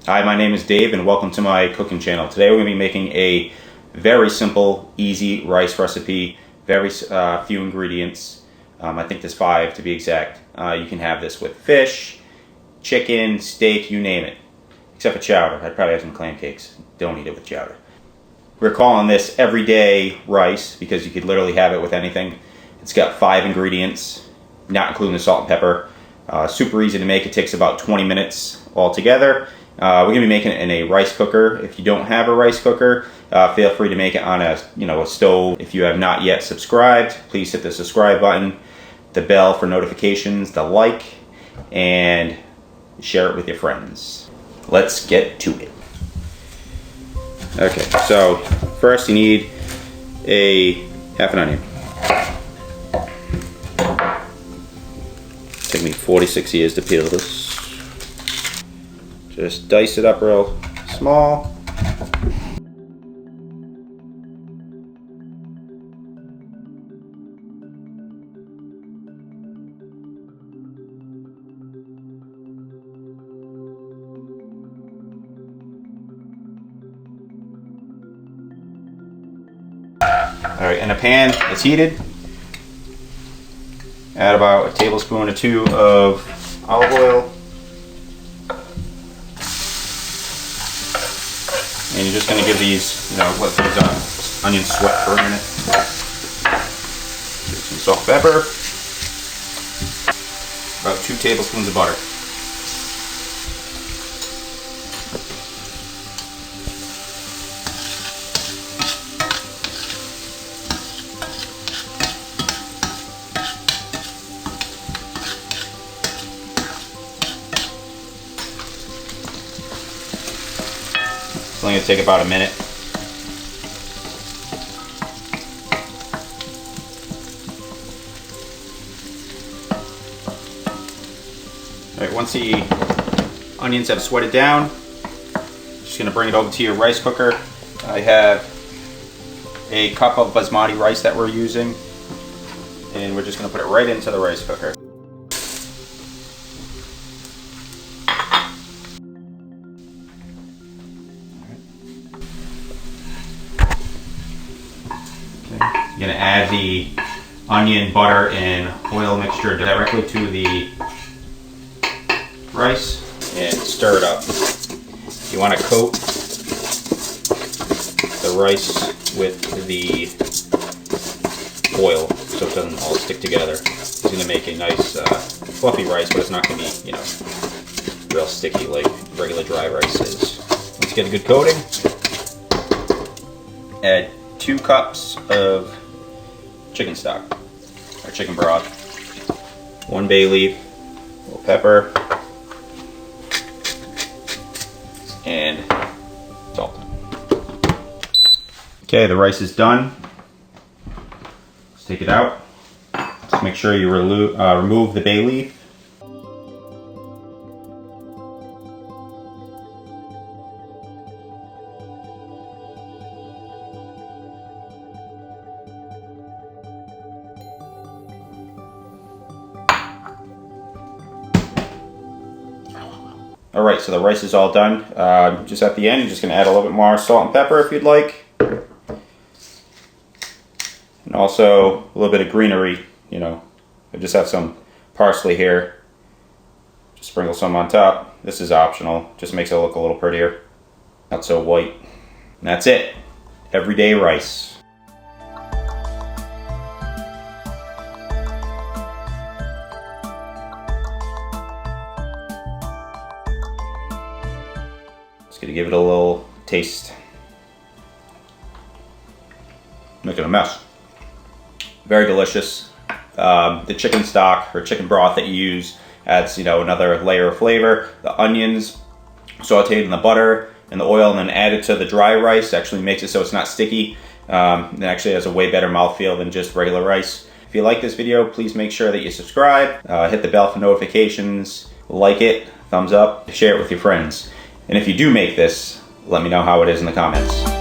Hi, my name is Dave and welcome to my cooking channel. Today we're going to be making a very simple, easy rice recipe. Very few ingredients. I think there's 5 to be exact. You can have this with fish, chicken, steak, you name it. Except for chowder. I'd probably have some clam cakes. Don't eat it with chowder. We're calling this everyday rice because you could literally have it with anything. It's got 5 ingredients, not including the salt and pepper. Super easy to make. It takes about 20 minutes altogether. We're going to be making it in a rice cooker. If you don't have a rice cooker, feel free to make it on a stove. If you have not yet subscribed, please hit the subscribe button, the bell for notifications, the like, and share it with your friends. Let's get to it. Okay, so first you need a half an onion. Took me 46 years to peel this. Just dice it up real small. Alright, in a pan, it's heated. Add about a tablespoon or 2 of olive oil. And you're just going to give these, let these onions sweat for a minute. Give some salt and pepper. About 2 tablespoons of butter. It's only going to take about a minute. Alright, once the onions have sweated down, just going to bring it over to your rice cooker. I have a cup of basmati rice that we're using, and we're just going to put it right into the rice cooker. You're going to add the onion, butter, and oil mixture directly to the rice and stir it up. You want to coat the rice with the oil so it doesn't all stick together. It's going to make a nice fluffy rice, but it's not going to be, real sticky like regular dry rice is. Once you get a good coating, add 2 cups of chicken stock, or chicken broth, 1 bay leaf, a little pepper, and salt. Okay, the rice is done. Let's take it out. Just make sure you remove the bay leaf. Alright, so the rice is all done. Just at the end, you're just going to add a little bit more salt and pepper if you'd like. And also a little bit of greenery, I just have some parsley here. Just sprinkle some on top. This is optional, just makes it look a little prettier. Not so white. And that's it. Everyday rice. Just gonna give it a little taste. Making a mess. Very delicious. The chicken stock or chicken broth that you use adds, another layer of flavor. The onions sauteed in the butter and the oil, and then added to the dry rice actually makes it so it's not sticky. It actually has a way better mouthfeel than just regular rice. If you like this video, please make sure that you subscribe, hit the bell for notifications, like it, thumbs up, share it with your friends. And if you do make this, let me know how it is in the comments.